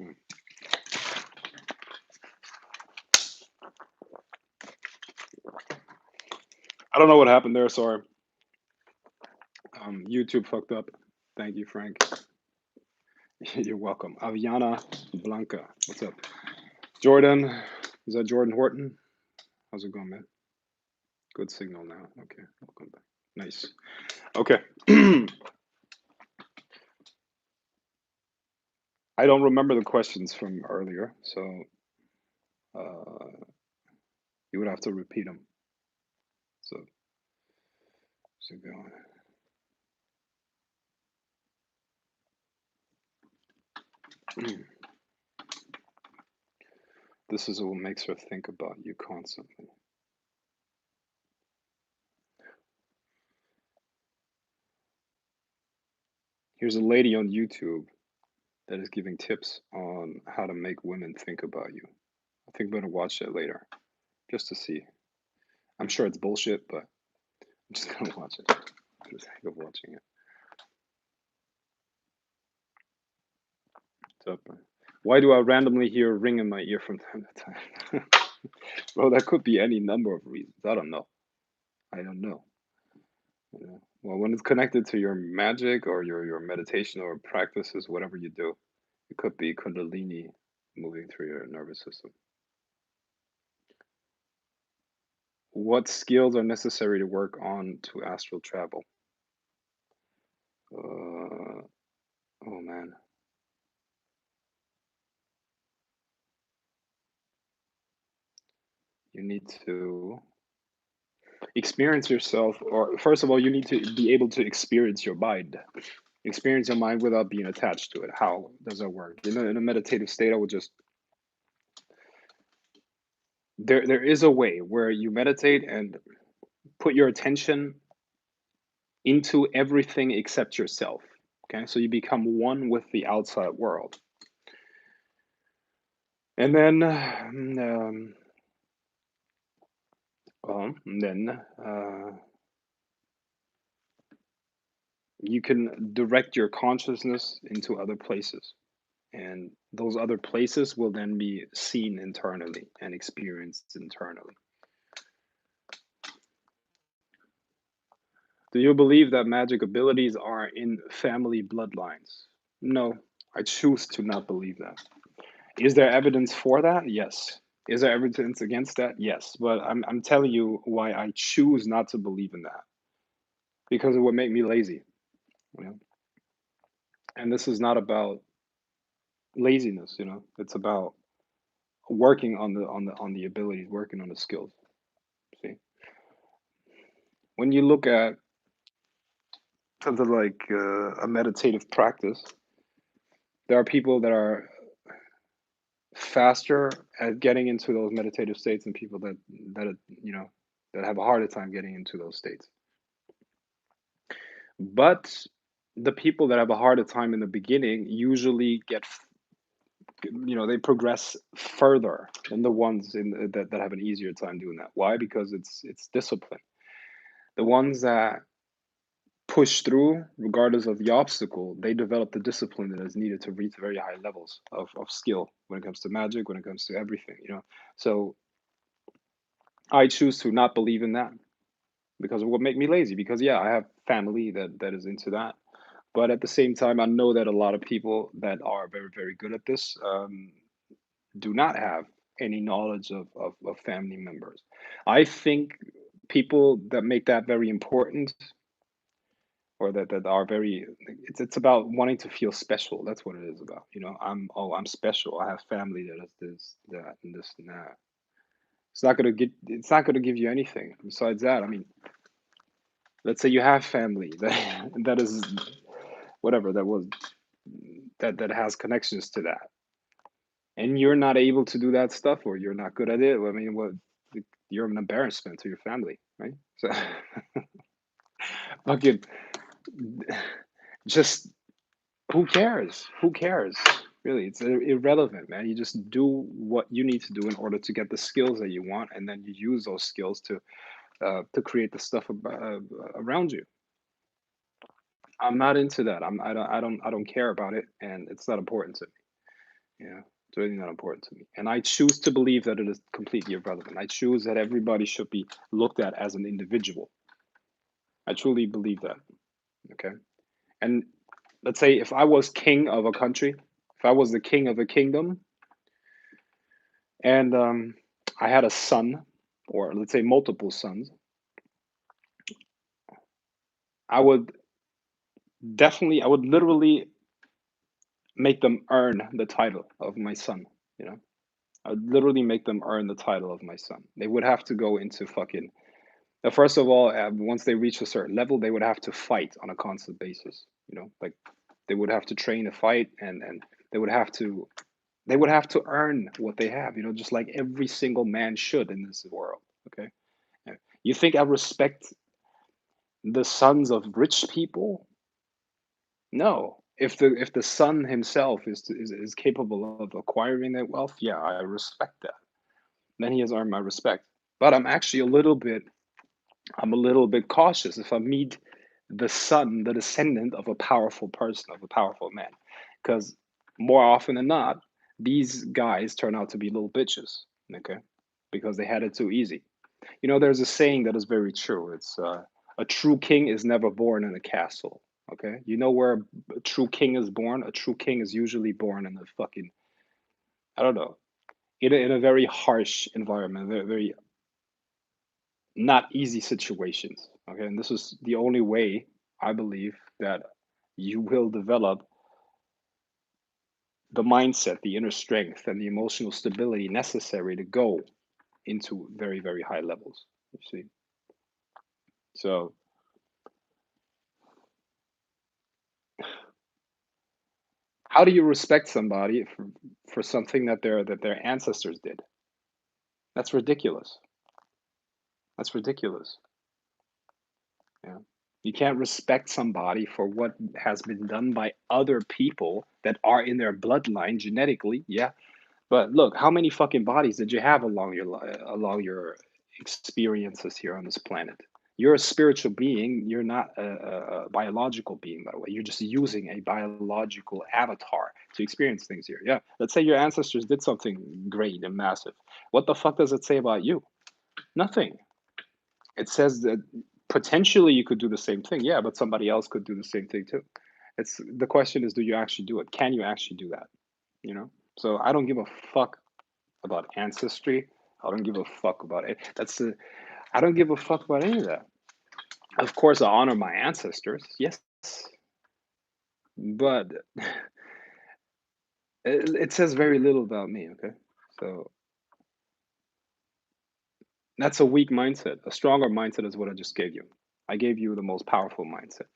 Hmm. I don't know what happened there. Sorry. YouTube fucked up. Thank you, Frank. You're welcome. Aviana Blanca. What's up? Jordan. Is that Jordan Horton? How's it going, man? Good signal now. Okay. Welcome back. Nice. Okay. I don't remember the questions from earlier, so you would have to repeat them. So go on. This is what makes her think about you constantly. Here's a lady on YouTube that is giving tips on how to make women think about you. I think I'm gonna watch that later just to see. I'm sure it's bullshit, but I'm just gonna watch it for the sake of watching it. So, why do I randomly hear a ring in my ear from time to time? Well, that could be any number of reasons. I don't know. I don't know. You know? Well, when it's connected to your magic or your meditation or practices, whatever you do, it could be Kundalini moving through your nervous system. What skills are necessary to work on to astral travel? Oh man, you need to experience yourself, or first of all, you need to be able to experience your mind. Experience your mind without being attached to it. How does that work? In a meditative state, I would just there is a way where you meditate and put your attention into everything except yourself. Okay, so you become one with the outside world, and then then you can direct your consciousness into other places, and those other places will then be seen internally and experienced internally. Do you believe that magic abilities are in family bloodlines? No, I choose to not believe that. Is there evidence for that? Yes. Is there evidence against that? Yes. But I'm telling you why I choose not to believe in that, because it would make me lazy. You know? And this is not about laziness. It's about working on the abilities, working on the skills. See, when you look at something like a meditative practice, there are people that are faster at getting into those meditative states and people that you know that have a harder time getting into those states. But the people that have a harder time in the beginning usually they progress further than the ones that have an easier time doing that. Why? Because it's discipline. The ones that push through regardless of the obstacle, they develop the discipline that is needed to reach very high levels of skill when it comes to magic, when it comes to everything. So I choose to not believe in that because it would make me lazy. Because yeah, I have family that is into that, but at the same time, I know that a lot of people that are very very good at this do not have any knowledge of family members. I think people that make that very important, or that are very, it's about wanting to feel special. That's what it is about. I'm special. I have family that is this, that, and this and that. It's not gonna give you anything besides that. I mean, let's say you have family that that is whatever that has connections to that, and you're not able to do that stuff, or you're not good at it. I mean, what, you're an embarrassment to your family, right? So fucking just, who cares? Who cares? Really, it's irrelevant, man. You just do what you need to do in order to get the skills that you want, and then you use those skills to create the stuff around you. I'm not into that. I don't care about it, and it's not important to me. Yeah, it's really not important to me. And I choose to believe that it is completely irrelevant. I choose that everybody should be looked at as an individual. I truly believe that. Okay. And let's say if I was king of a country, if I was the king of a kingdom, and I had a son, or let's say multiple sons, I would I would literally make them earn the title of my son. You know, I would literally make them earn the title of my son. They would have to go into fucking. First of all, once they reach a certain level, they would have to fight on a constant basis. You know, like they would have to train a fight, and they would have to they would have to earn what they have. You know, just like every single man should in this world. Okay, yeah. You think I respect the sons of rich people? No. If the son himself is capable of acquiring that wealth, yeah, I respect that. Then he has earned my respect. But I'm a little bit cautious if I meet the son, the descendant of a powerful person, of a powerful man, because more often than not, these guys turn out to be little bitches. Okay, because they had it too easy. You know, there's a saying that is very true. It's a true king is never born in a castle. Okay, you know where a true king is born? A true king is usually born in a fucking, I don't know, in a very harsh environment, very not easy situations. Okay, and this is the only way I believe that you will develop the mindset, the inner strength, and the emotional stability necessary to go into very, very high levels. You see, so how do you respect somebody for something that their ancestors did? That's ridiculous. That's ridiculous. Yeah. You can't respect somebody for what has been done by other people that are in their bloodline genetically. Yeah. But look, how many fucking bodies did you have along your experiences here on this planet? You're a spiritual being. You're not a biological being, by the way. You're just using a biological avatar to experience things here. Yeah. Let's say your ancestors did something great and massive. What the fuck does it say about you? Nothing. It says that potentially you could do the same thing. Yeah, but somebody else could do the same thing too. It's the question is, do you actually do it? Can you actually do that? You know? So I don't give a fuck about ancestry. I don't give a fuck about it. I don't give a fuck about any of that. Of course, I honor my ancestors, yes, but it says very little about me. Okay, so that's a weak mindset. A stronger mindset is what I just gave you. I gave you the most powerful mindset,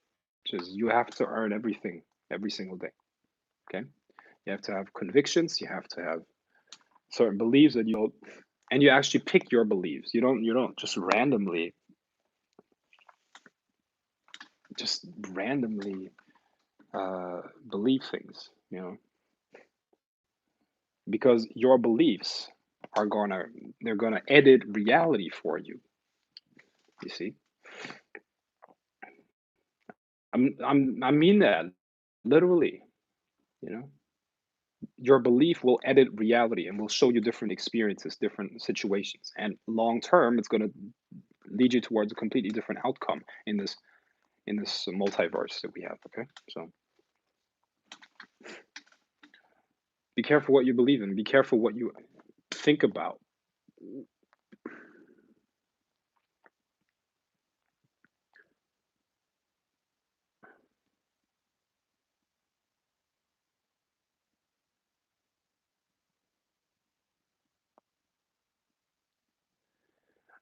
which is you have to earn everything every single day. Okay, you have to have convictions. You have to have certain beliefs that you hold, and you actually pick your beliefs. You don't just randomly believe things, you know, because your beliefs are gonna they're gonna edit reality for you. You see, I mean that literally. You know, your belief will edit reality and will show you different experiences, different situations, and long term, it's gonna lead you towards a completely different outcome in this multiverse that we have. Okay, so be careful what you believe in. Be careful what you think about.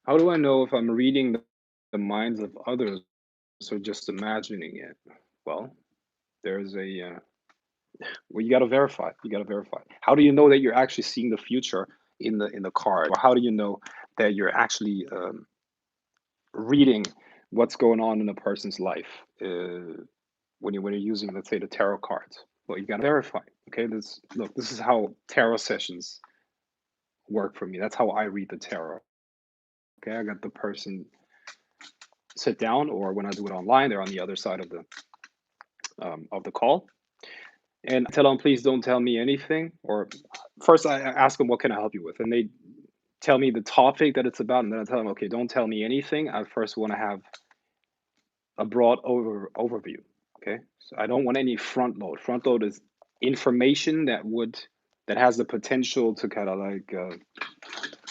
How do I know if I'm reading the minds of others or just imagining it? Well, there's a well, you got to verify. You got to verify. How do you know that you're actually seeing the future in the card, or how do you know that you're actually reading what's going on in a person's life when you're using, let's say, the tarot cards? Well, you got to verify. Okay, this is how tarot sessions work for me. That's how I read the tarot. Okay, I got the person sit down, or when I do it online, they're on the other side of the call, And I tell them, please don't tell me anything. Or first, I ask them, what can I help you with? And they tell me the topic that it's about, and then I tell them, okay, don't tell me anything. I first want to have a broad overview. Okay, so I don't want any front load. Front load is information that has the potential to kind of like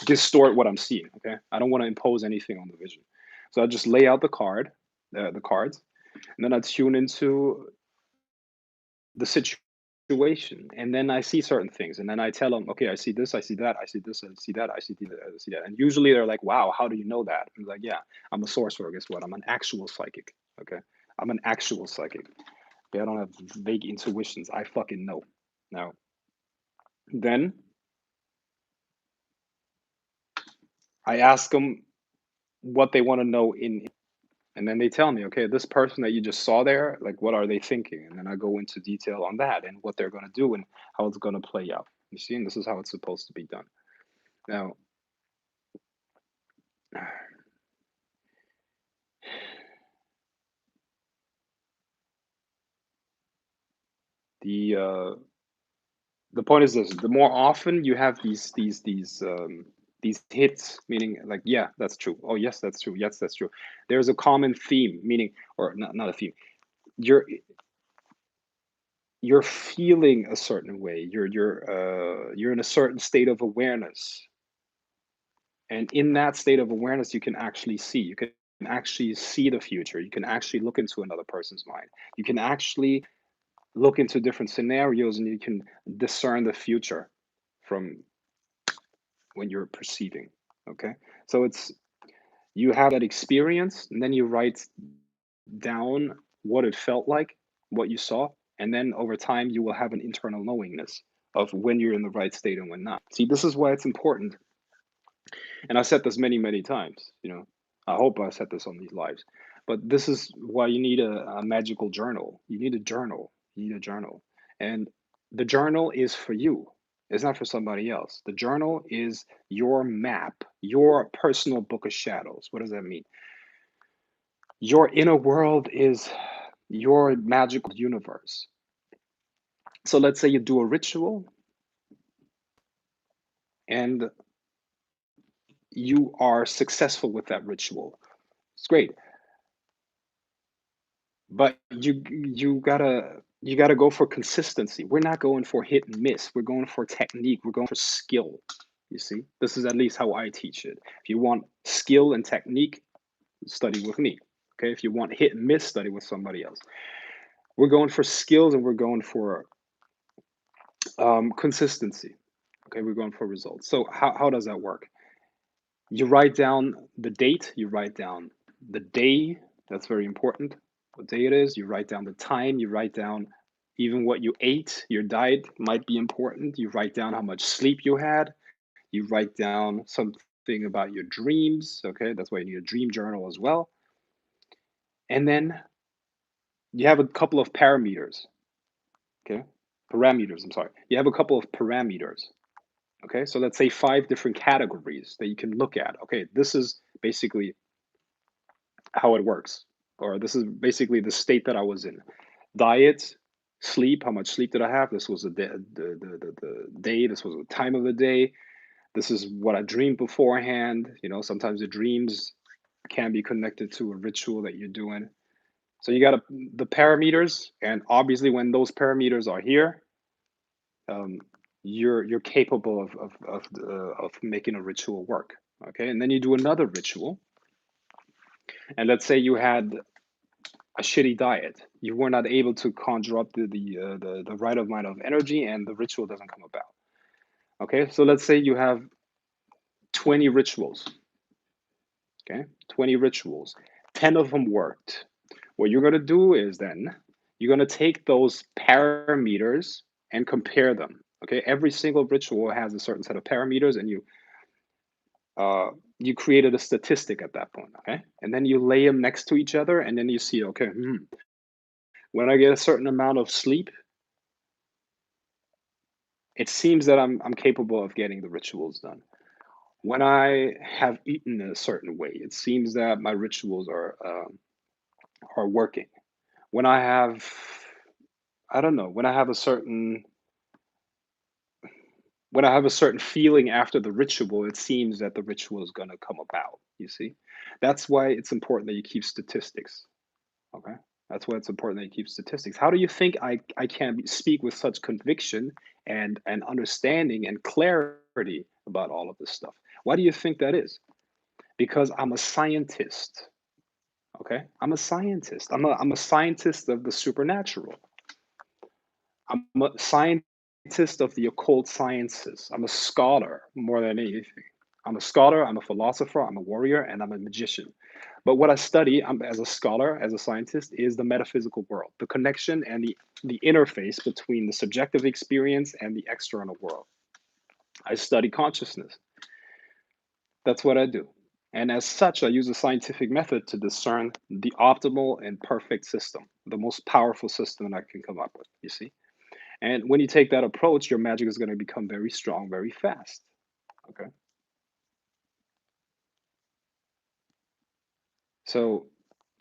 distort what I'm seeing. Okay, I don't want to impose anything on the vision, so I just lay out the cards, and then I tune into the situation, and then I see certain things, and then I tell them, okay, I see this, I see that, I see this, I see that, I see that, and usually they're like, wow, how do you know that? I'm like, yeah, I'm a sorcerer. Guess what? I'm an actual psychic. Okay, I'm an actual psychic. Okay, I don't have vague intuitions. I fucking know. Now, then I ask them what they want to know and then they tell me, okay, this person that you just saw there, like, what are they thinking? And then I go into detail on that and what they're going to do and how it's going to play out. You see, and this is how it's supposed to be done. Now, the uh, the point is this: the more often you have these hits, meaning like, yeah, that's true. Oh, yes, that's true. Yes, that's true. There's a common theme, meaning, or not a theme. You're you're feeling a certain way. You're in a certain state of awareness, and in that state of awareness, you can actually see. You can actually see the future. You can actually look into another person's mind. You can actually look into different scenarios, and you can discern the future from when you're perceiving. Okay, so it's you have that experience, and then you write down what it felt like, what you saw, and then over time you will have an internal knowingness of when you're in the right state and when not. See, this is why it's important, and I said this many, many times. I hope I said this on these lives, but this is why you need a magical journal. You need a journal. You need a journal, and the journal is for you. It's not for somebody else. The journal is your map, your personal book of shadows. What does that mean? Your inner world is your magical universe. So let's say you do a ritual and you are successful with that ritual. It's great. But you gotta go for consistency. We're not going for hit and miss. We're going for technique. We're going for skill. You see? This is at least how I teach it. If you want skill and technique, study with me. Okay? If you want hit and miss, study with somebody else. We're going for skills and we're going for consistency. Okay, we're going for results. So how does that work? You write down the date, you write down the day, that's very important, what day it is, you write down the time, you write down even what you ate, your diet might be important, you write down how much sleep you had, you write down something about your dreams, okay, that's why you need a dream journal as well. And then you have a couple of parameters, okay, parameters, I'm sorry. You have a couple of parameters. Okay, so let's say 5 different categories that you can look at. Okay, this is basically how it works, or this is basically the state that I was in. Diet, sleep, how much sleep did I have? This was the day, this was the time of the day. This is what I dreamed beforehand. Sometimes the dreams can be connected to a ritual that you're doing. So you got the parameters, and obviously when those parameters are here, um, you're capable of making a ritual work. Okay, and then you do another ritual, and let's say you had a shitty diet. You were not able to conjure up the right amount of energy, and the ritual doesn't come about. Okay, so let's say you have 20 rituals. Okay, 20 rituals. 10 of them worked. What you're going to do is then you're going to take those parameters and compare them. Okay, every single ritual has a certain set of parameters, and uh, you created a statistic at that point. Okay, and then you lay them next to each other, and then you see, okay, when I get a certain amount of sleep, it seems that I'm capable of getting the rituals done. When I have eaten a certain way, it seems that my rituals are working. When I have I don't know, when I have a certain feeling after the ritual, it seems that the ritual is gonna come about, you see? That's why it's important that you keep statistics, okay? That's why it's important that you keep statistics. How do you think I can speak with such conviction and understanding and clarity about all of this stuff? Why do you think that is? Because I'm a scientist, okay? I'm a scientist. I'm a scientist of the supernatural. I'm a scientist of the occult sciences. I'm a scholar more than anything. I'm a scholar, I'm a philosopher, I'm a warrior, and I'm a magician. But what I study as a scholar, as a scientist, is the metaphysical world, the connection and the interface between the subjective experience and the external world. I study consciousness. That's what I do. And as such, I use a scientific method to discern the optimal and perfect system, the most powerful system that I can come up with, you see? And when you take that approach, your magic is going to become very strong very fast. Okay. So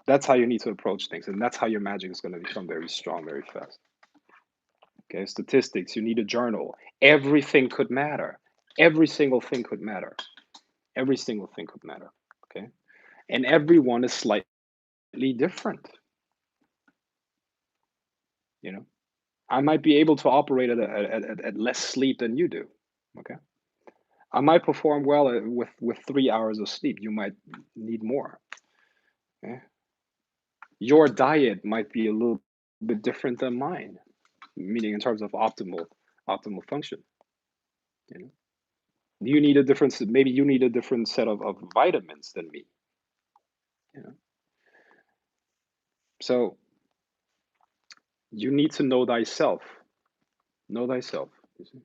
that's how you need to approach things. And that's how your magic is going to become very strong very fast. Okay. Statistics, you need a journal. Everything could matter. Every single thing could matter. Every single thing could matter. Okay. And everyone is slightly different. You know, I might be able to operate at less sleep than you do. Okay. I might perform well with 3 hours of sleep. You might need more. Okay. Your diet might be a little bit different than mine, meaning in terms of optimal function. You know, you need a different. Maybe you need a different set of vitamins than me. You know, so you need to know thyself. Know thyself. You see?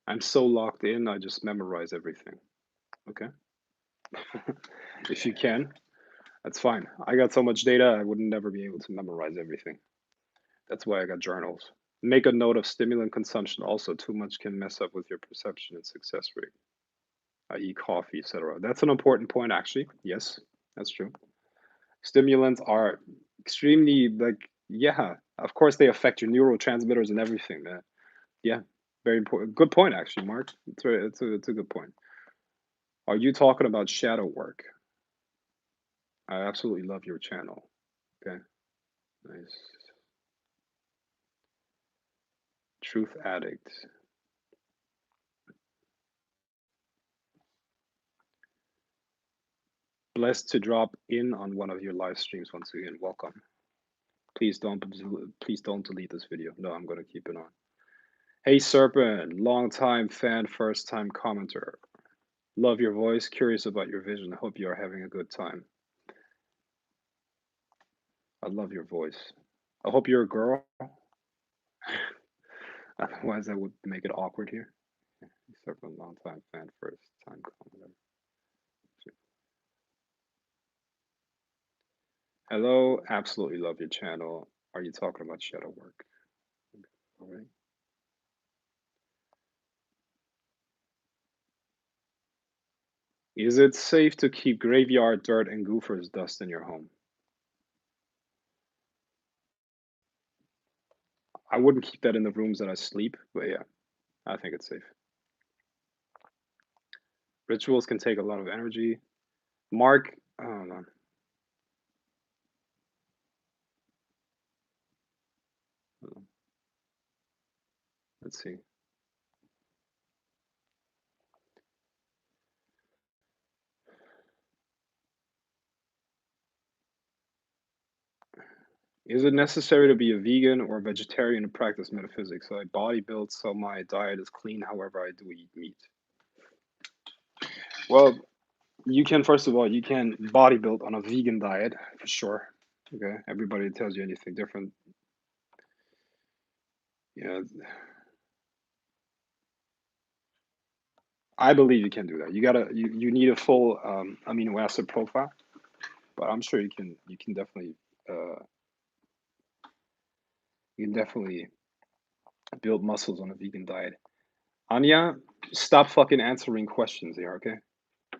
I'm so locked in. I just memorize everything. Okay, if you can, that's fine. I got so much data. I would never be able to memorize everything. That's why I got journals. Make a note of stimulant consumption. Also, too much can mess up with your perception and success rate, i.e., coffee, etc. That's an important point, actually. Yes, that's true. Stimulants are extremely like, yeah, of course they affect your neurotransmitters and everything, man. Yeah, very important. Good point, actually, Mark. It's a good point. Are you talking about shadow work? I absolutely love your channel. Okay, nice. Truth Addict. Blessed to drop in on one of your live streams once again. Welcome. Please don't delete this video. No, I'm gonna keep it on. Hey Serpent, long time fan, first time commenter. Love your voice, curious about your vision. I hope you are having a good time. I love your voice. I hope you're a girl. Otherwise, that would make it awkward here. Serpent, long time fan, first time commenter. Hello, absolutely love your channel. Are you talking about shadow work? All right. Is it safe to keep graveyard dirt and goopher's dust in your home? I wouldn't keep that in the rooms that I sleep, but yeah, I think it's safe. Rituals can take a lot of energy. Mark, hold on. Hold on. Let's see. Is it necessary to be a vegan or a vegetarian to practice metaphysics? So I bodybuild, so my diet is clean. However, I do eat meat. Well, you can, first of all, you can bodybuild on a vegan diet for sure. Okay, everybody tells you anything different. Yeah, I believe you can do that. You need a full amino acid profile, but I'm sure you can definitely uh, you can definitely build muscles on a vegan diet. Anya, stop fucking answering questions here, okay?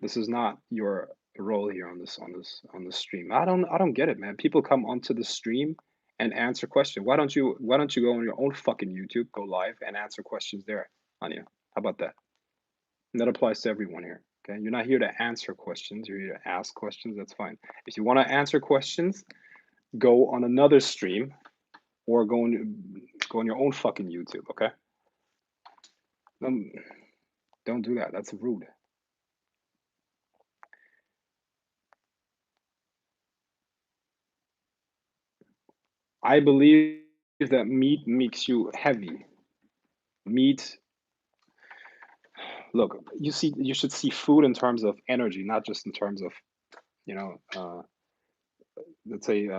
This is not your role here on this stream. I don't get it, man. People come onto the stream and answer questions. Why don't you go on your own fucking YouTube, go live and answer questions there, Anya? How about that? And that applies to everyone here. Okay, you're not here to answer questions. You're here to ask questions. That's fine. If you want to answer questions, go on another stream or go on your own fucking YouTube. Okay, don't don't do that. That's rude. I believe that meat makes you heavy. Meat, look, you should see food in terms of energy, not just in terms of, you know, let's say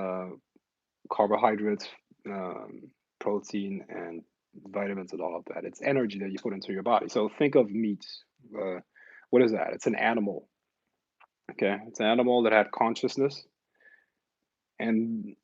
carbohydrates, um, protein, and vitamins and all of that. It's energy that you put into your body. So think of meat. Uh, what is that? It's an animal. Okay, it's an animal that had consciousness, and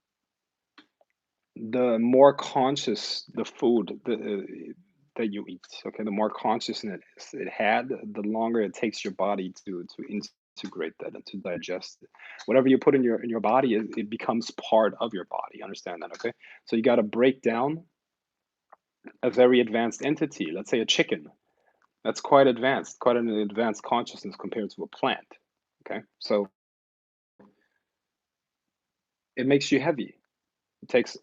the more conscious the food that you eat, okay, the more consciousness it had, the longer it takes your body to integrate that and to digest it. Whatever you put in your body, it becomes part of your body. Understand that, okay? So you got to break down a very advanced entity. Let's say a chicken. That's quite advanced, quite an advanced consciousness compared to a plant. Okay, so it makes you heavy. It takes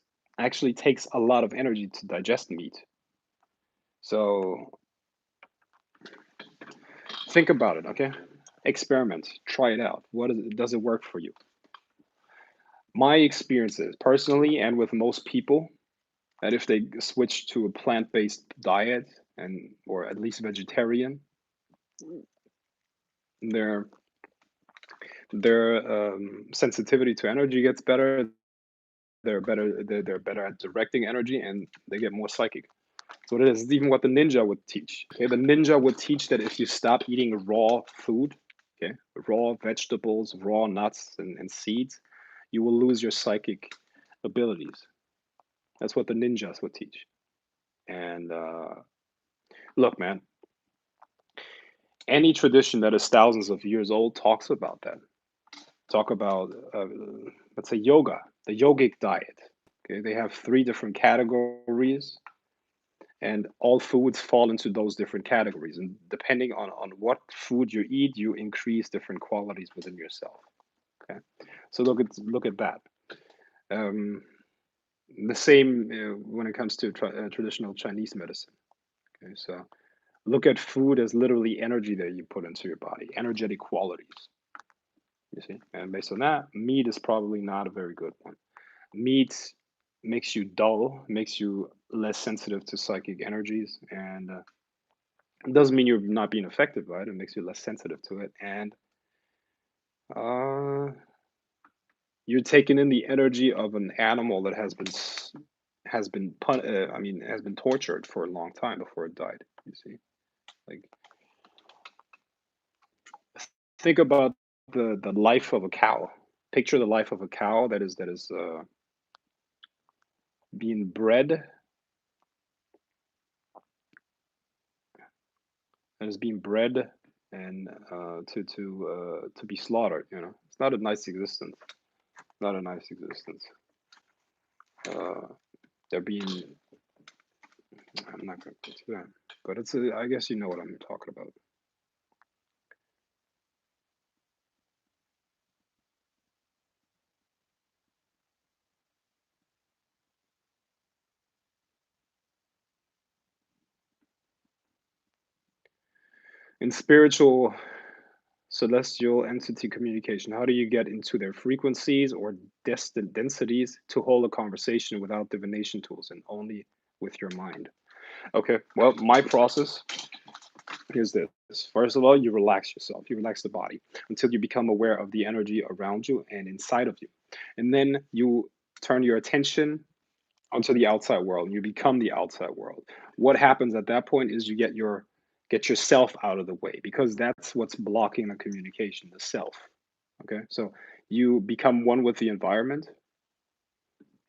a lot of energy to digest meat. So think about it, okay? Experiment, try it out. Does it work for you? My experiences, personally, and with most people, that if they switch to a plant-based diet and or at least vegetarian, their sensitivity to energy gets better. They're better at directing energy, and they get more psychic. So it is even what the ninja would teach. Okay, the ninja would teach that if you stop eating raw food, okay, raw vegetables, raw nuts and seeds, you will lose your psychic abilities. That's what the ninjas would teach. And look, man, any tradition that is thousands of years old talks about that. Talk about, let's say, yoga, the yogic diet. Okay, they have three different categories, and all foods fall into those different categories. And depending on what food you eat, you increase different qualities within yourself. Okay, so look at that. Um, the same when it comes to traditional Chinese medicine. Okay, so look at food as literally energy that you put into your body, energetic qualities. You see, and based on that, meat is probably not a very good one. Meat makes you dull, makes you less sensitive to psychic energies, and it doesn't mean you're not being affected by it. It makes you less sensitive to it, and uh, you're taking in the energy of an animal that has been tortured for a long time before it died. You see, like think about the life of a cow. Picture the life of a cow that is being bred, and to be slaughtered. You know, it's not a nice existence. Not a nice existence. Uh, they're being I'm not going to get to that, but I guess you know what I'm talking about. In spiritual celestial entity communication, how do you get into their frequencies or distant densities to hold a conversation without divination tools and only with your mind? Okay, well, my process is this. First of all, you relax yourself, you relax the body until you become aware of the energy around you and inside of you. And then you turn your attention onto the outside world and you become the outside world. What happens at that point is you get yourself out of the way, because that's what's blocking the communication, the self. Okay, so you become one with the environment,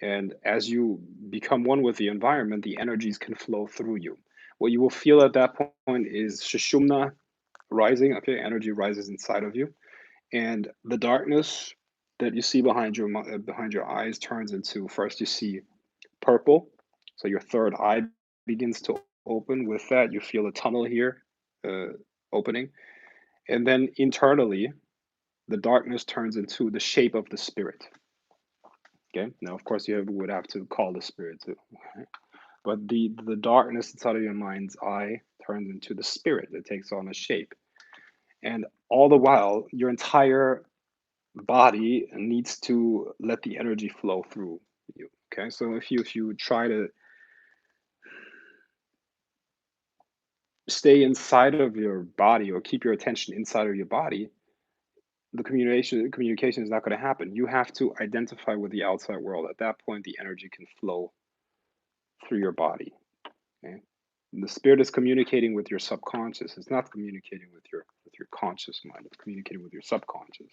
and as you become one with the environment, the energies can flow through you. What you will feel at that point is Shushumna rising. Okay, energy rises inside of you, and the darkness that you see behind your eyes turns into, first you see purple, so your third eye begins to open. With that, you feel a tunnel here uh, opening, and then internally, the darkness turns into the shape of the spirit. Okay, now of course would have to call the spirit too, but the darkness inside of your mind's eye turns into the spirit. It takes on a shape, and all the while, your entire body needs to let the energy flow through you. Okay, so if you try to stay inside of your body or keep your attention inside of your body, the communication is not going to happen. You have to identify with the outside world. At that point, the energy can flow through your body. Okay? The spirit is communicating with your subconscious. It's not communicating with your conscious mind. It's communicating with your subconscious.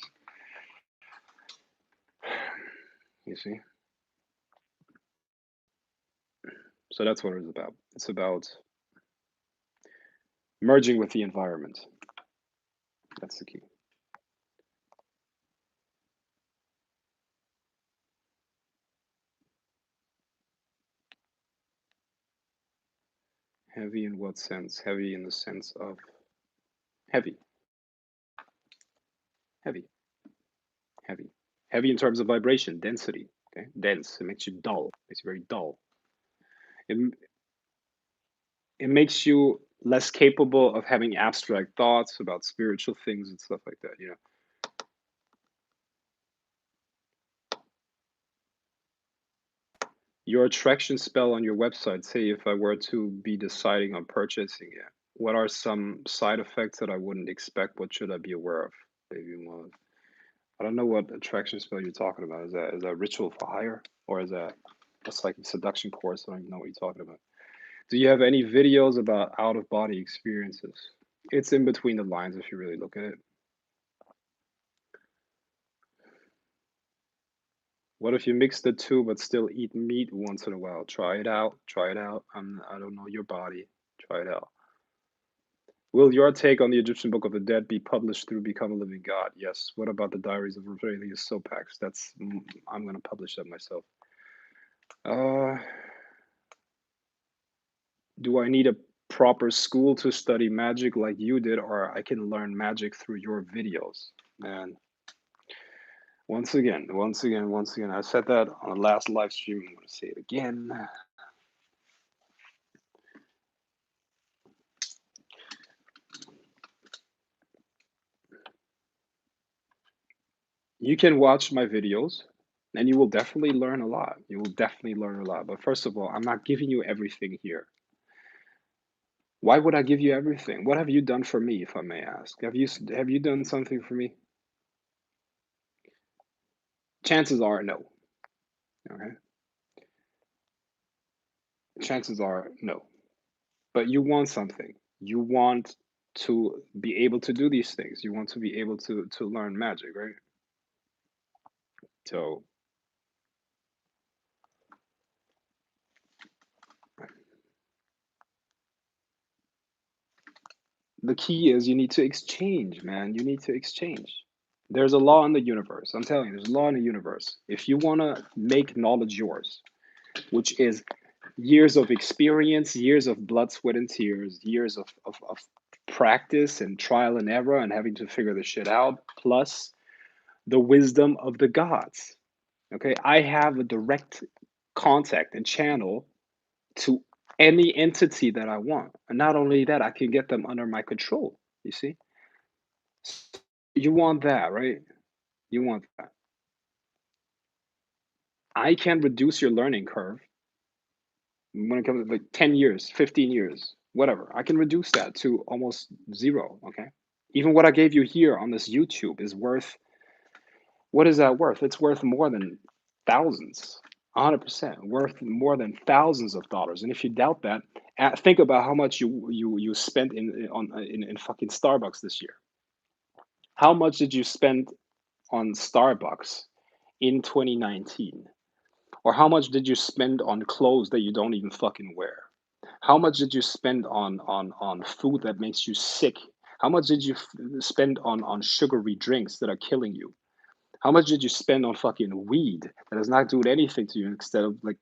You see? So that's what it's about. It's about merging with the environment. That's the key. Heavy in what sense? Heavy in the sense of heavy, heavy, heavy. Heavy in terms of vibration, density. Okay, dense. It makes you dull. Makes you very dull. It it makes you less capable of having abstract thoughts about spiritual things and stuff like that. Your attraction spell on your website. Say if I were to be deciding on purchasing it, what are some side effects that I wouldn't expect? What should I be aware of? Baby mode. I don't know what attraction spell you're talking about. Is that ritual for hire, or is that a psychic seduction course? I don't even know what you're talking about. Do you have any videos about out of body experiences? It's in between the lines if you really look at it. What if you mix the two but still eat meat once in a while? Try it out. Try it out. I don't know your body. Try it out. Will your take on the Egyptian Book of the Dead be published through Become a Living God? Yes. What about the Diaries of Aurelius Sopax? I'm going to publish that myself. Uh, do I need a proper school to study magic like you did, or I can learn magic through your videos? Man, once again, I said that on the last live stream. I'm going to say it again. You can watch my videos and you will definitely learn a lot. You will definitely learn a lot. But first of all, I'm not giving you everything here. Why would I give you everything? What have you done for me, if I may ask? Have you done something for me? Chances are no. Okay. Chances are no. But you want something. You want to be able to do these things. You want to be able to learn magic, right? So the key is you need to exchange, man. You need to exchange. There's a law in the universe. I'm telling you, there's a law in the universe. If you want to make knowledge yours, which is years of experience, years of blood, sweat, and tears, years of practice and trial and error and having to figure this shit out, plus the wisdom of the gods. Okay, I have a direct contact and channel to any entity that I want. And not only that, I can get them under my control. You see? You want that, right? You want that. I can reduce your learning curve when it comes to like 10 years, 15 years, whatever. I can reduce that to almost zero. Okay. Even what I gave you here on this YouTube is worth, what is that worth? It's worth more than thousands, 100% worth more than thousands of dollars. And if you doubt that, think about how much you spent in fucking Starbucks this year. How much did you spend on Starbucks in 2019? Or how much did you spend on clothes that you don't even fucking wear? How much did you spend on food that makes you sick? How much did you spend on sugary drinks that are killing you? How much did you spend on fucking weed that is not doing anything to you instead of like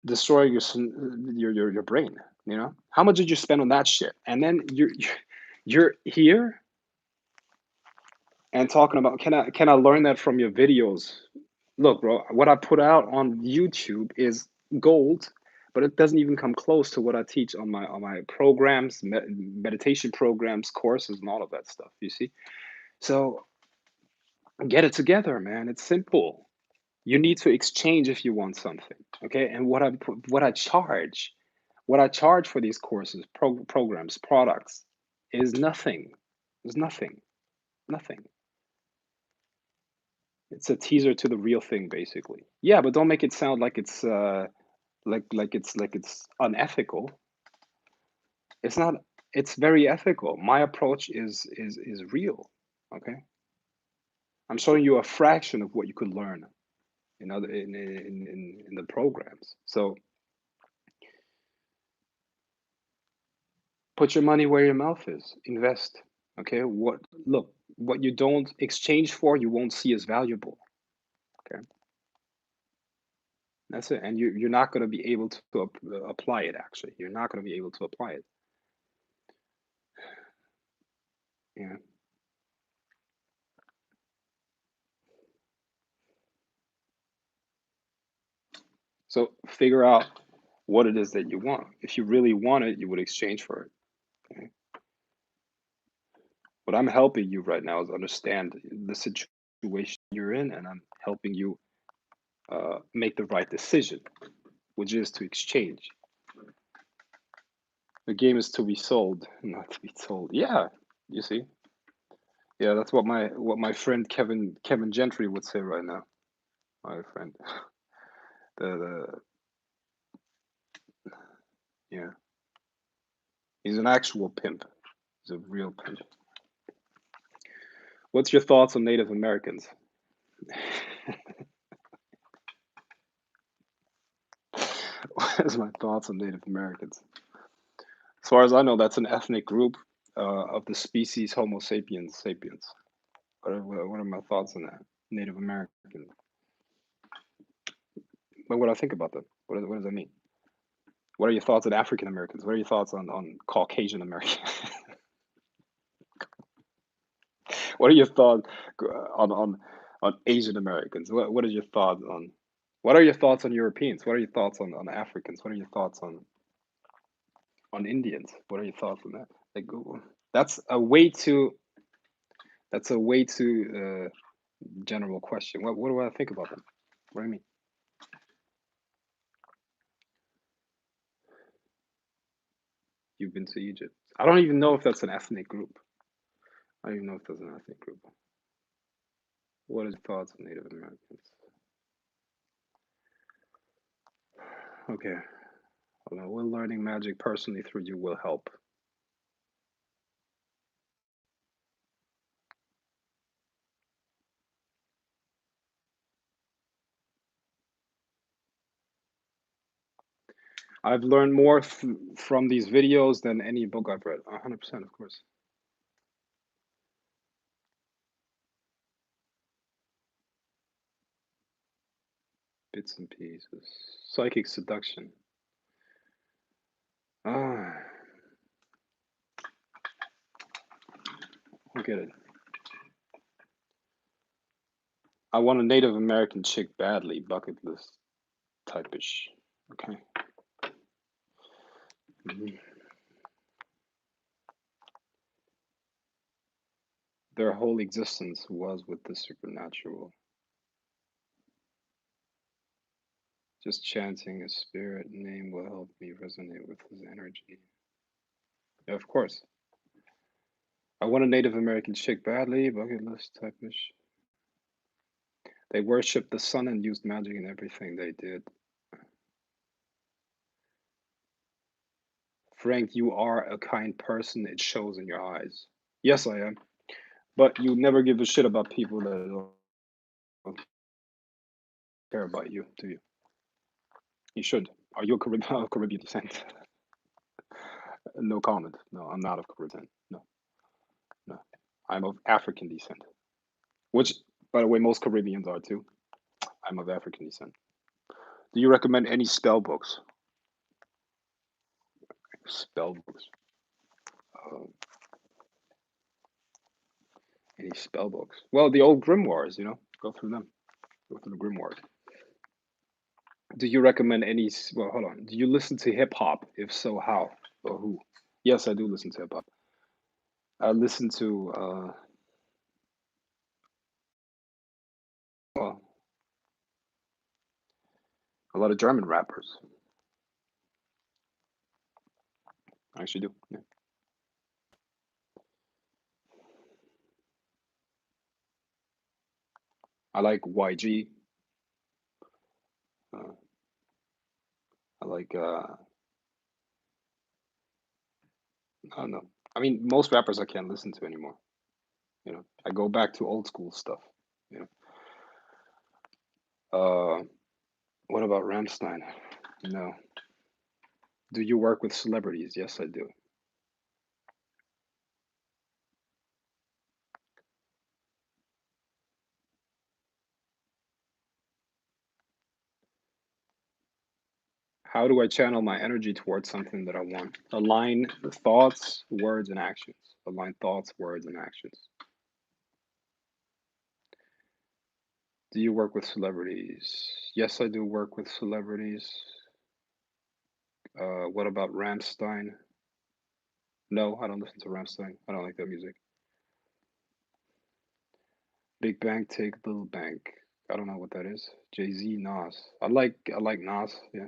destroying your brain? You know, how much did you spend on that shit? And then you're here and talking about can I learn that from your videos? Look, bro, what I put out on YouTube is gold, but it doesn't even come close to what I teach on my programs, meditation programs, courses, and all of that stuff. You see, so get it together, man. It's simple. You need to exchange if you want something, okay? And what I charge for these courses, programs, products, is nothing. Is nothing, nothing. It's a teaser to the real thing, basically. Yeah, but don't make it sound like it's like it's unethical. It's not. It's very ethical. My approach is real. Okay, I'm showing you a fraction of what you could learn in other in the programs. So put your money where your mouth is. Invest. Okay. What you don't exchange for, you won't see as valuable. Okay. That's it. And you're not going to be able to apply it. Actually, you're not going to be able to apply it. Yeah. So figure out what it is that you want. If you really want it, you would exchange for it. Okay. What I'm helping you right now is understand the situation you're in, and I'm helping you make the right decision, which is to exchange. The game is to be sold, not to be told. Yeah, you see. Yeah, that's what my friend Kevin Gentry would say right now. My friend, the yeah, he's an actual pimp. He's a real pimp. What's your thoughts on Native Americans? What is my thoughts on Native Americans? As far as I know, that's an ethnic group of the species Homo sapiens sapiens. What are my thoughts on that? Native American. What do I think about them? What does that mean? What are your thoughts on African Americans? What are your thoughts on Caucasian Americans? What are your thoughts on Asian Americans? What are your thoughts on what are your thoughts on Europeans? What are your thoughts on Africans? What are your thoughts on Indians? What are your thoughts on that? Like that's a way too that's a way too general question. What do I think about them? What do you mean? You've been to Egypt. I don't even know if that's an ethnic group. I don't even know if that's an ethnic group. What is your thoughts on Native Americans? Okay. Well, will learning magic personally through you will help. I've learned more from these videos than any book I've read. 100%, of course. Bits and pieces. Psychic seduction. Ah, I get it. I want a Native American chick badly, bucket list type-ish. Okay. Mhm. Their whole existence was with the supernatural. Just chanting a spirit name will help me resonate with his energy. Yeah, of course. I want a Native American chick badly, bucket list type-ish. They worshipped the sun and used magic in everything they did. Frank, you are a kind person. It shows in your eyes. Yes, I am. But you never give a shit about people that don't care about you, do you? You should. Are you Caribbean, Caribbean descent? No comment. No, I'm not of Caribbean. No, no. I'm of African descent, which, by the way, most Caribbeans are too. I'm of African descent. Do you recommend any spell books? Spell books. Uh, any spell books? Well, the old grimoires, go through them. Go through the grimoires. Do you recommend any? Well, hold on. Do you listen to hip hop? If so, how or who? Yes, I do listen to hip hop. I listen to well, a lot of German rappers. I actually do. Yeah. I like YG. Uh, I like I don't know. I mean, most rappers I can't listen to anymore. I go back to old school stuff. You what about Ramstein? No. Do you work with celebrities? Yes, I do. How do I channel my energy towards something that I want? Align the thoughts, words, and actions. Align thoughts, words, and actions. Do you work with celebrities? Yes, I do work with celebrities. What about Ramstein? No, I don't listen to Ramstein. I don't like that music. Big Bang, Take Little Bank. I don't know what that is. Jay Z, Nas. I like Nas. Yeah.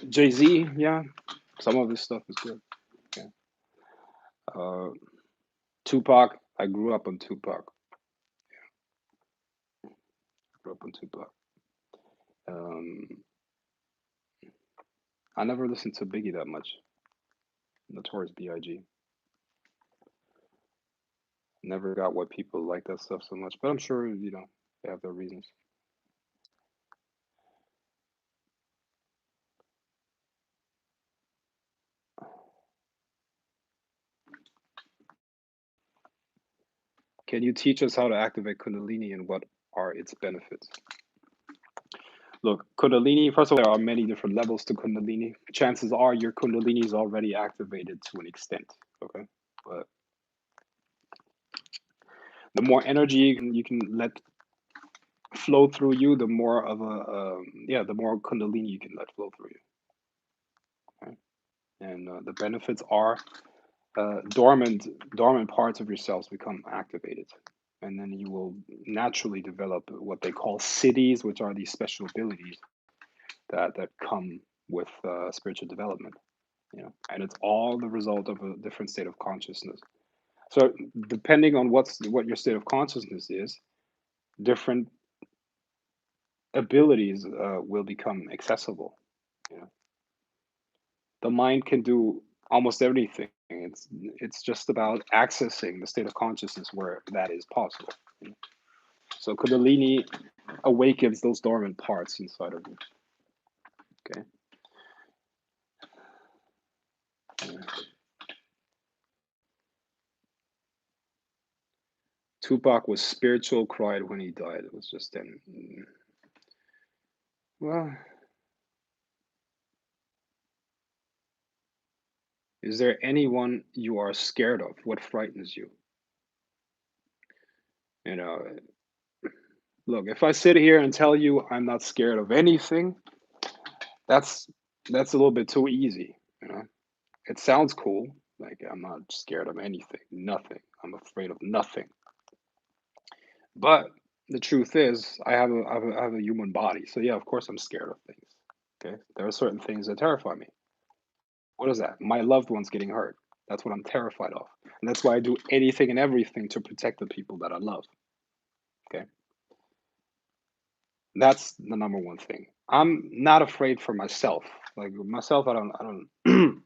Jay Z. Yeah. Some of his stuff is good. Yeah. Uh, Tupac. I grew up on Tupac. Grew up on Tupac. Um, I never listened to Biggie that much. Notorious B.I.G. Never got what people like that stuff so much, but I'm sure they have their reasons. Can you teach us how to activate Kundalini and what are its benefits? Look, Kundalini, first of all, there are many different levels to Kundalini. Chances are your Kundalini is already activated to an extent. Okay. But the more energy you can let flow through you, the more of the more Kundalini you can let flow through you. Okay? And the benefits are dormant parts of yourselves become activated, and then you will naturally develop what they call cities, which are these special abilities that come with spiritual development. And it's all the result of a different state of consciousness. So depending on what your state of consciousness is, different abilities will become accessible. You know, the mind can do almost everything. It's just about accessing the state of consciousness where that is possible. So Kundalini awakens those dormant parts inside of you. Okay. Yeah. Tupac was spiritual, cried when he died. It was just then. Well, is there anyone you are scared of? What frightens you? You know, look, if I sit here and tell you I'm not scared of anything, that's that's a little bit too easy. It sounds cool, like I'm not scared of anything, nothing. I'm afraid of nothing. But the truth is, I have a human body, so yeah, of course I'm scared of things. Okay, there are certain things that terrify me. What is that? My loved ones getting hurt. That's what I'm terrified of, and that's why I do anything and everything to protect the people that I love. Okay, that's the number one thing. I'm not afraid for myself. Like myself, I don't.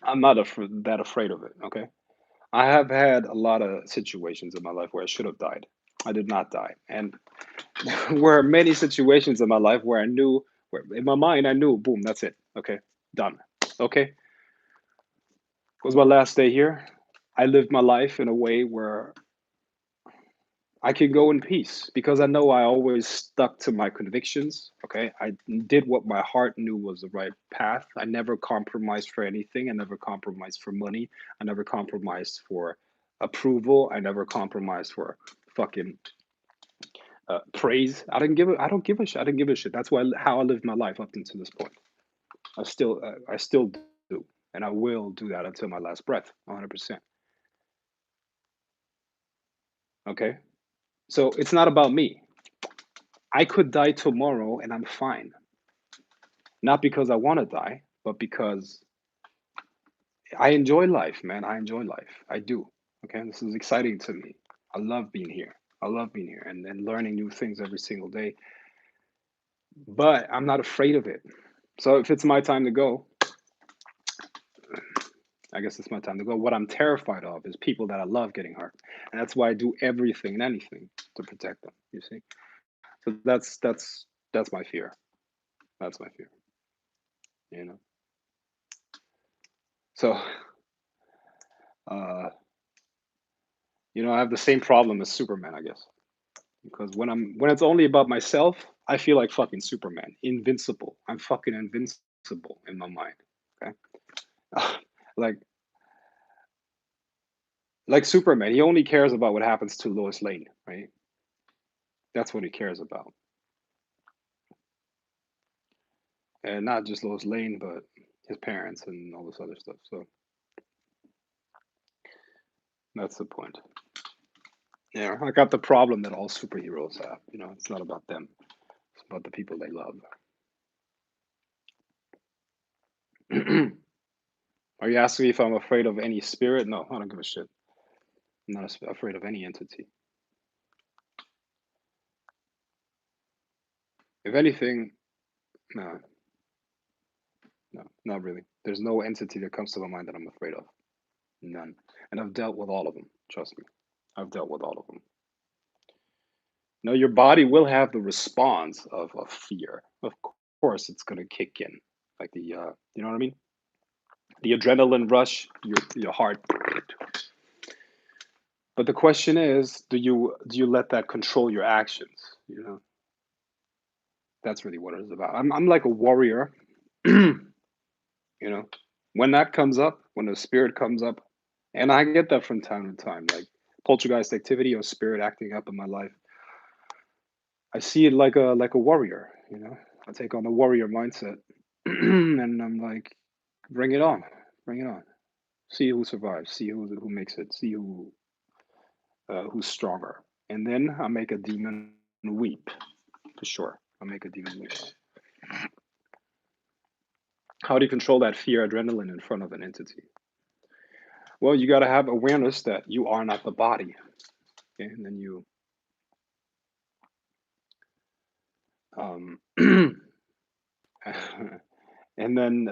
I'm not that afraid of it. Okay, I have had a lot of situations in my life where I should have died. I did not die, and were many situations in my life where I knew, where in my mind I knew, boom, that's it. Okay, done. Okay, was my last day here. I lived my life in a way where I can go in peace because I know I always stuck to my convictions. Okay. I did what my heart knew was the right path. I never compromised for anything. I never compromised for money. I never compromised for approval. I never compromised for fucking praise. I don't give a shit. I didn't give a shit. That's why how I lived my life up until this point. I still do. And I will do that until my last breath, 100%. Okay. So it's not about me. I could die tomorrow and I'm fine. Not because I want to die, but because I enjoy life, man. I enjoy life. I do. Okay. This is exciting to me. I love being here. I love being here and learning new things every single day. But I'm not afraid of it. So if it's my time to go, I guess it's my time to go. What I'm terrified of is people that I love getting hurt. And that's why I do everything and anything to protect them. You see? So that's my fear. That's my fear. You know. So uh I have the same problem as Superman, I guess. Because when it's only about myself, I feel like fucking Superman, invincible. I'm fucking invincible in my mind. Okay, like like Superman, he only cares about what happens to Lois Lane, right? That's what he cares about, and not just Lois Lane, but his parents and all this other stuff. So that's the point. Yeah, I got the problem that all superheroes have. It's not about them; it's about the people they love. Are you asking me if I'm afraid of any spirit? No, I don't give a shit. I'm not afraid of any entity. If anything, no, no, not really. There's no entity that comes to my mind that I'm afraid of. None. And I've dealt with all of them. Trust me. I've dealt with all of them. No, your body will have the response of fear. Of course, it's going to kick in. Like you know what I mean? The adrenaline rush, your heart. But the question is, do you let that control your actions? That's really what it is about. I'm like a warrior. You know, when that comes up, when the spirit comes up, and I get that from time to time, like poltergeist activity or spirit acting up in my life, I see it like a warrior. I take on a warrior mindset, and I'm like, bring it on, bring it on. See who survives. See who makes it. See who's stronger. And then I make a demon weep for sure. I make a demon weep. How do you control that fear, adrenaline in front of an entity? Well, you got to have awareness that you are not the body. Okay? And then um, and then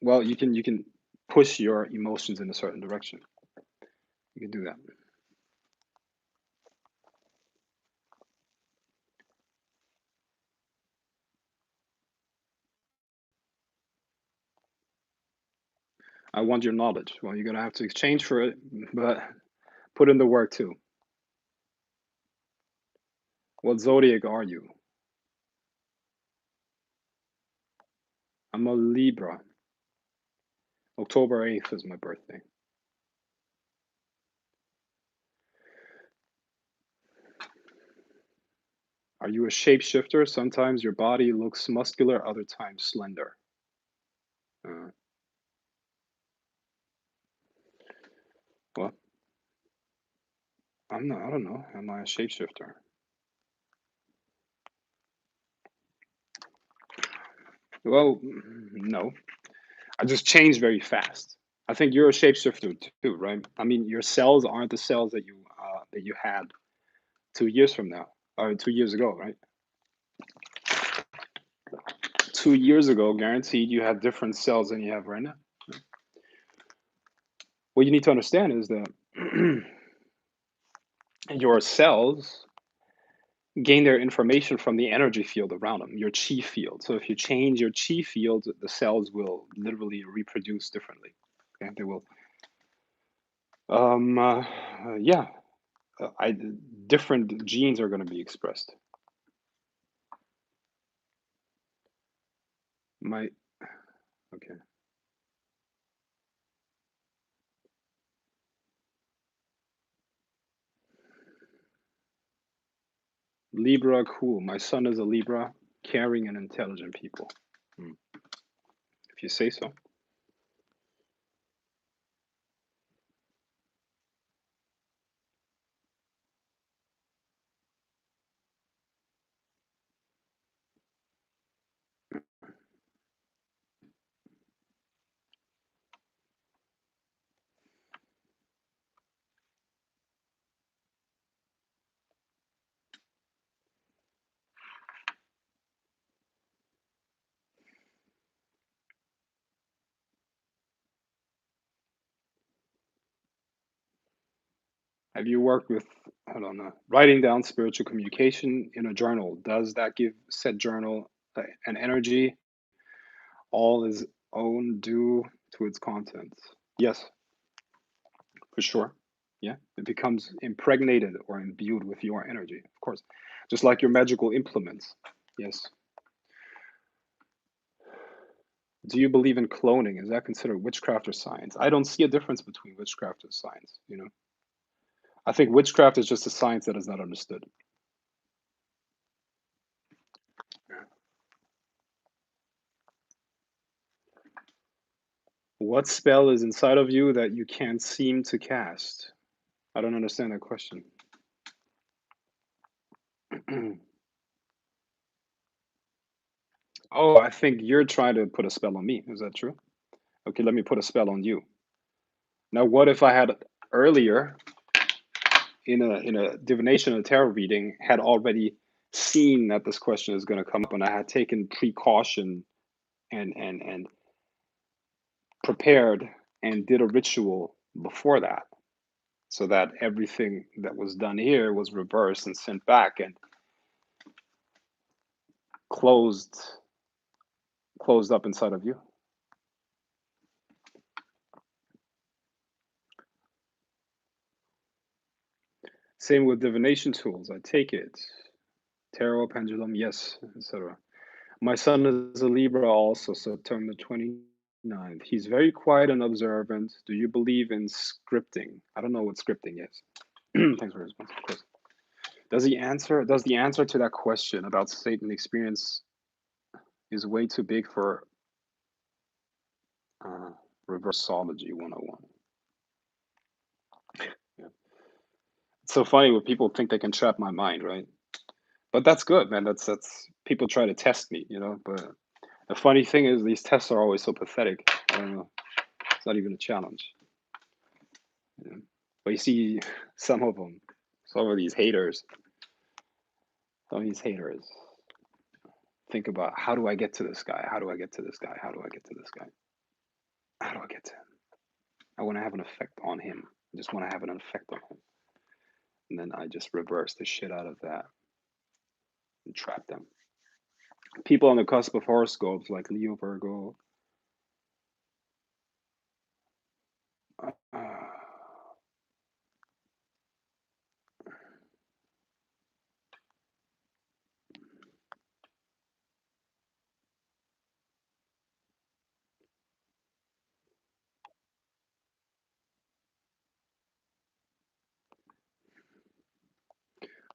well, you can push your emotions in a certain direction. You can do that. I want your knowledge. Well, you're gonna have to exchange for it, but put in the work too. What zodiac are you? I'm a Libra. October 8th is my birthday. Are you a shapeshifter? Sometimes your body looks muscular, other times slender. Uh, well, I'm not. I don't know. Am I a shapeshifter? Well, no. I just change very fast. I think you're a shapeshifter too, right? I mean, your cells aren't the cells that you had 2 years from now, or 2 years ago, right? 2 years ago, guaranteed, you had different cells than you have right now. What you need to understand is that your cells gain their information from the energy field around them, your chi field. So if you change your chi field, the cells will literally reproduce differently. Okay, they will. Um, uh, yeah, I different genes are going to be expressed. My okay, Libra, cool. My son is a Libra, caring and intelligent people. Hmm. If you say so. Have you worked with, I don't know, writing down spiritual communication in a journal? Does that give said journal an energy all is own due to its contents? Yes, for sure. Yeah, it becomes impregnated or imbued with your energy, of course. Just like your magical implements. Yes. Do you believe in cloning? Is that considered witchcraft or science? I don't see a difference between witchcraft and science, you know? I think witchcraft is just a science that is not understood. What spell is inside of you that you can't seem to cast? I don't understand that question. Oh, I think you're trying to put a spell on me. Is that true? Okay, let me put a spell on you. Now, what if I had earlier in a divination and tarot reading had already seen that this question is going to come up and I had taken precaution and prepared and did a ritual before that so that everything that was done here was reversed and sent back and closed closed up inside of you. Same with divination tools. I take it. Tarot, pendulum, yes, etc. My son is a Libra also, September 29th. He's very quiet and observant. Do you believe in scripting? I don't know what scripting is. Thanks for your response, of course. Does the answer to that question about Satan experience is way too big for uh, reversology 101? Yeah. It's so funny when people think they can trap my mind, right? But that's good, man. That's people try to test me, you know. But the funny thing is, these tests are always so pathetic. I don't know. It's not even a challenge. You know? But you see, some of them, some of these haters, some of these haters think about how do I get to this guy? How do I get to this guy? How do I get to this guy? How do I get to him? I want to have an effect on him. I just want to have an effect on him. And then I just reverse the shit out of that and trap them. People on the cusp of horoscopes like Leo, Virgo. Uh,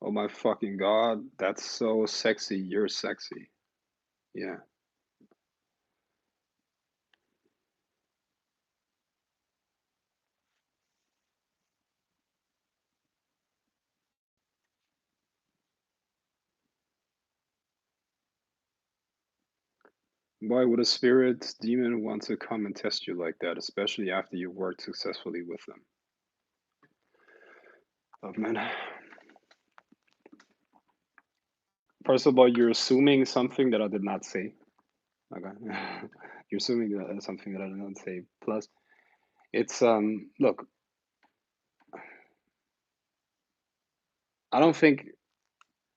oh my fucking god, that's so sexy. You're sexy. Yeah. Why would a spirit demon want to come and test you like that, especially after you worked successfully with them? Oh man. First of all, you're assuming something that I did not say. Okay. You're assuming that something that I did not say. Plus, it's look, I don't think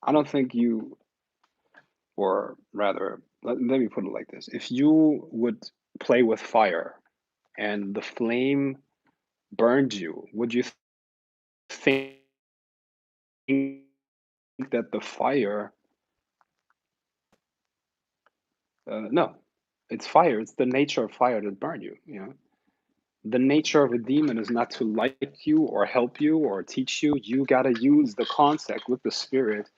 I don't think you, or rather, let me put it like this. If you would play with fire and the flame burned you, would you think that the fire, no, it's fire. It's the nature of fire that burn you, you know? The nature of a demon is not to like you or help you or teach you. You got to use the contact with the spirit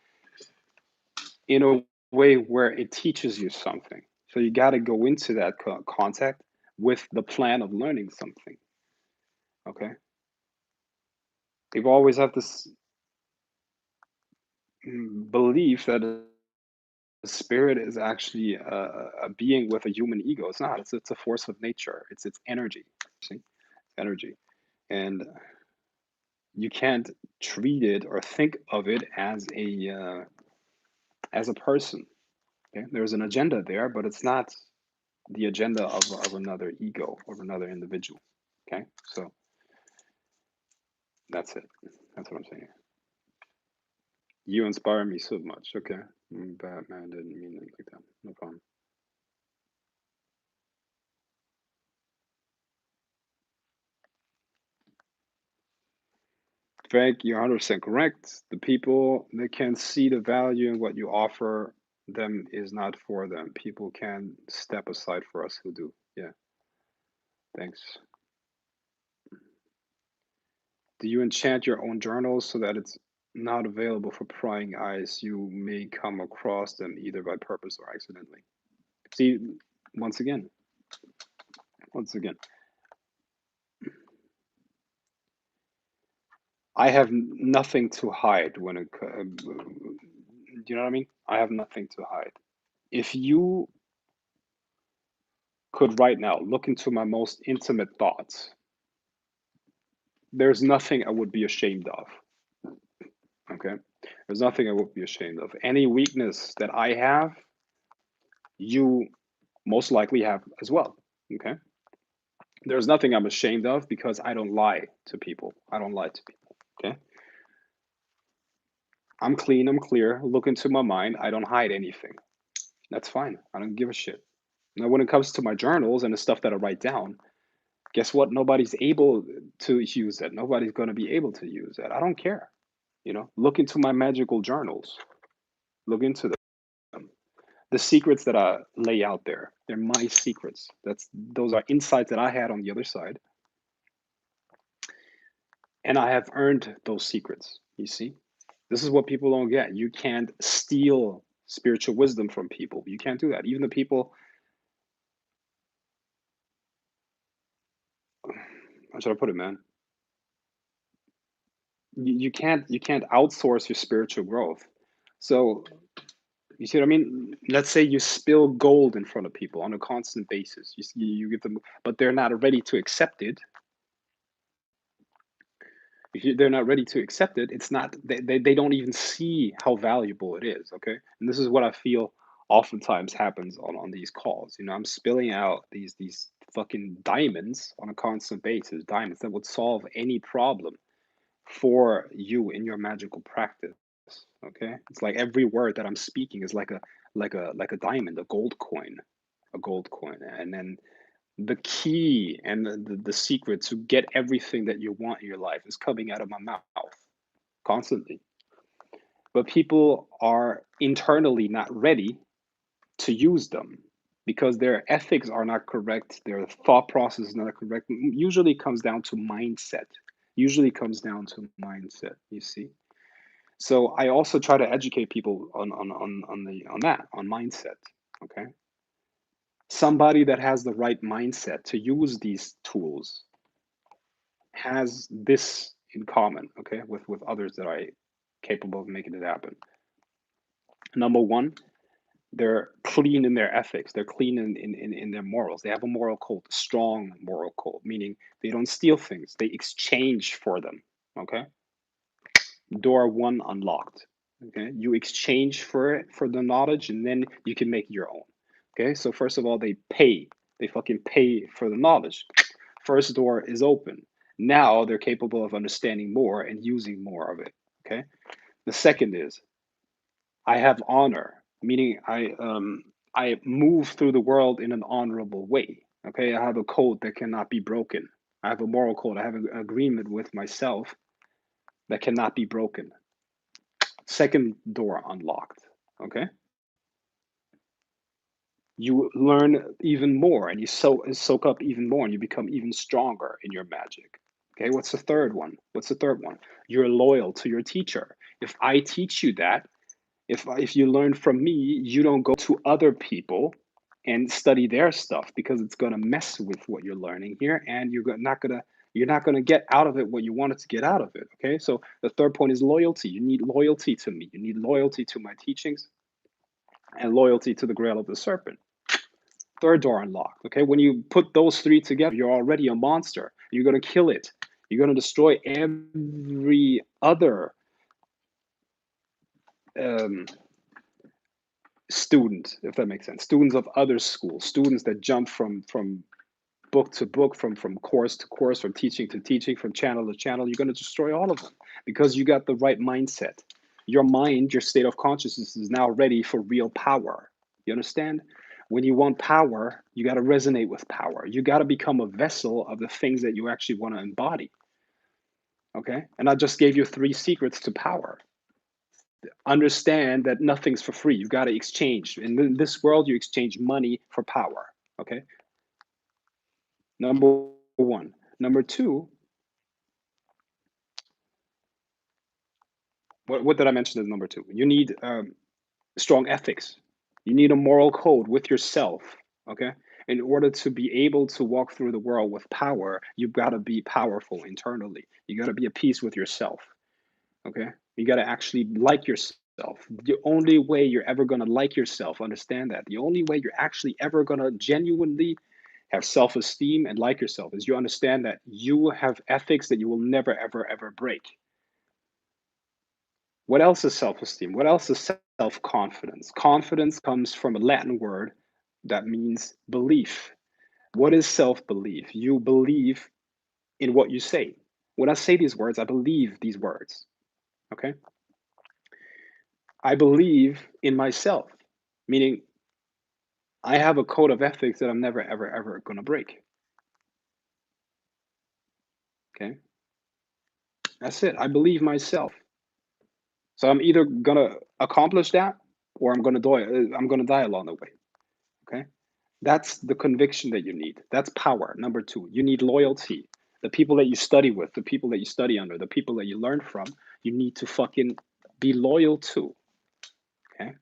in a way where it teaches you something. So you got to go into that contact with the plan of learning something. Okay. People always have this belief that a spirit is actually a being with a human ego. It's not. It's a force of nature. It's energy. See, energy, and you can't treat it or think of it as a person. Okay? There's an agenda there, but it's not the agenda of another ego, of another individual. Okay, so that's it. That's what I'm saying. You inspire me so much. Okay, Batman didn't mean it like that. No problem. Frank, you're 100% correct. The people that can see the value in what you offer them is not for them. People can step aside for us who do. Yeah, thanks. Do you enchant your own journals so that it's not available for prying eyes? You may come across them either by purpose or accidentally. See, once again, once again, I have nothing to hide when it. Do you know what I mean? I have nothing to hide. If you could right now look into my most intimate thoughts, there's nothing I would be ashamed of. Okay? There's nothing I would be ashamed of. Any weakness that I have, you most likely have as well. Okay? There's nothing I'm ashamed of because I don't lie to people. I don't lie to people. Okay? I'm clean, I'm clear. Look into my mind. I don't hide anything. That's fine. I don't give a shit. Now, when it comes to my journals and the stuff that I write down, guess what? Nobody's able to use that. Nobody's going to be able to use that. I don't care. You know, look into my magical journals. Look into them. The secrets that I lay out there, they're my secrets. Those are insights that I had on the other side, and I have earned those secrets. You see, this is what people don't get. You can't steal spiritual wisdom from people. You can't do that. Even the people, how should I put it, man? You can't outsource your spiritual growth. So you see what I mean? Let's say you spill gold in front of people on a constant basis. You give them, but they're not ready to accept it. They're not ready to accept it, it's not, they don't even see how valuable it is. Okay, and this is what I feel oftentimes happens on these calls. You know, I'm spilling out these fucking diamonds on a constant basis, diamonds that would solve any problem for you in your magical practice. Okay, it's like every word that I'm speaking is like a diamond, a gold coin. And then the key and the secret to get everything that you want in your life is coming out of my mouth constantly. But people are internally not ready to use them because their ethics are not correct, their thought process is not correct. Usually comes down to mindset. Usually comes down to mindset, you see. So I also try to educate people on mindset. Okay. Somebody that has the right mindset to use these tools has this in common, okay, with others that are capable of making it happen. Number one, they're clean in their ethics. They're clean in their morals. They have a moral code, strong moral code, meaning they don't steal things. They exchange for them. Okay. Door one unlocked. Okay. You exchange for it, for the knowledge, and then you can make your own. Okay. So first of all, they pay. They fucking pay for the knowledge. First door is open. Now they're capable of understanding more and using more of it. Okay. The second is I have honor, meaning I move through the world in an honorable way. Okay, I have a code that cannot be broken. I have a moral code. I have an agreement with myself that cannot be broken. Second door unlocked. Okay, you learn even more, and you soak up even more, and you become even stronger in your magic. Okay, what's the third one? What's the third one? You're loyal to your teacher. If I teach you that, if you learn from me, you don't go to other people and study their stuff because it's going to mess with what you're learning here, and you're not going to get out of it what you wanted to get out of it. Okay, so the third point is loyalty. You need loyalty to me. You need loyalty to my teachings and loyalty to the Grail of the Serpent. Third door unlocked. Okay, when you put those three together, you're already a monster. You're going to kill it. You're going to destroy every other um, student, if that makes sense. Students of other schools, students that jump from book to book, from course to course, from teaching to teaching, from channel to channel. You're going to destroy all of them because you got the right mindset. Your mind, your state of consciousness is now ready for real power. You understand? When you want power, you got to resonate with power. You got to become a vessel of the things that you actually want to embody. Okay? And I just gave you three secrets to power. Understand that nothing's for free. You got to exchange. In this world, you exchange money for power. Okay? Number one. Number two, what did I mention as number two? You need strong ethics. You need a moral code with yourself. Okay? In order to be able to walk through the world with power, you've got to be powerful internally. You got to be at peace with yourself. Okay, you got to actually like yourself. The only way you're ever going to like yourself, understand that, the only way you're actually ever going to genuinely have self-esteem and like yourself is you understand that you have ethics that you will never ever ever break. What else is self-esteem? What else is self-confidence? Confidence comes from a Latin word that means belief. What is self-belief? You believe in what you say. When I say these words, I believe these words. Okay, I believe in myself, meaning I have a code of ethics that I'm never, ever, ever going to break. Okay. That's it. I believe myself. So I'm either going to accomplish that or I'm going to die. I'm going to die along the way. Okay. That's the conviction that you need. That's power. Number two, you need loyalty. The people that you study with, the people that you study under, the people that you learn from, you need to fucking be loyal to. Okay.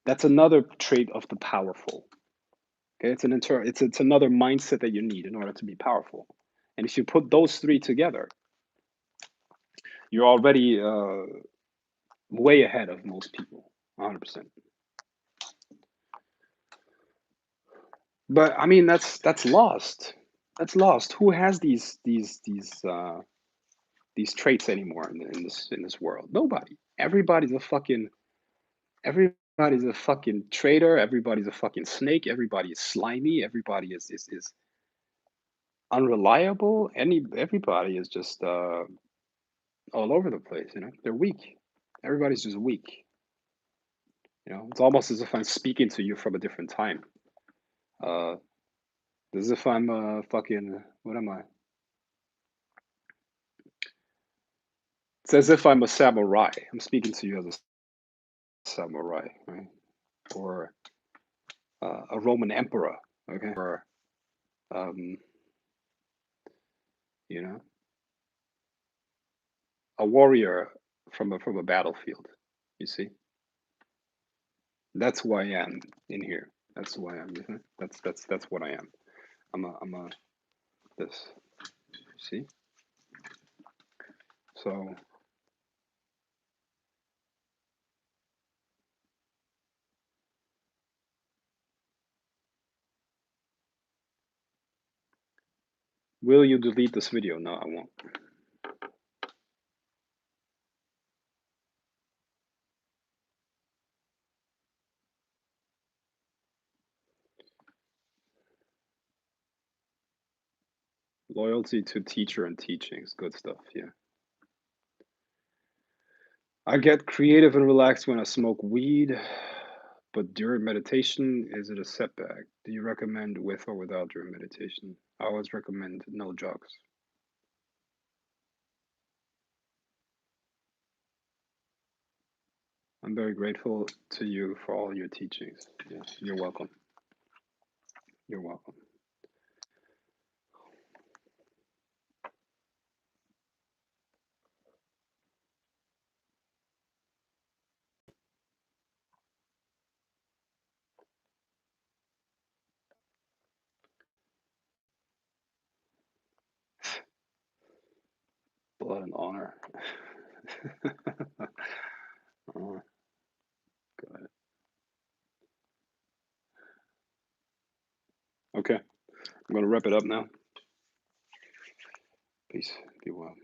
That's another trait of the powerful. Okay, it's another mindset that you need in order to be powerful. And if you put those three together, you're already way ahead of most people, 100%. But I mean, that's lost. That's lost. Who has these traits anymore in this world? Nobody. Everybody's a fucking traitor. Everybody's a fucking snake. Everybody is slimy. Everybody is unreliable. Everybody is just all over the place. You know, they're weak. Everybody's just weak. You know, it's almost as if I'm speaking to you from a different time. Uh, as if I'm fucking what am I? It's as if I'm a samurai. I'm speaking to you as a samurai, right? Or a Roman emperor, okay? Or um, you know, a warrior from a battlefield. You see, that's who I am in here. That's who I am. That's what I am. I'm a this. See, so will you delete this video? No, I won't. Loyalty to teacher and teachings, good stuff. Yeah. I get creative and relaxed when I smoke weed, but during meditation, is it a setback? Do you recommend with or without during meditation? I always recommend no drugs. I'm very grateful to you for all your teachings. Yes, you're welcome. You're welcome. Blood and honor. Oh, got it. Okay, I'm gonna wrap it up now. Peace. Be well.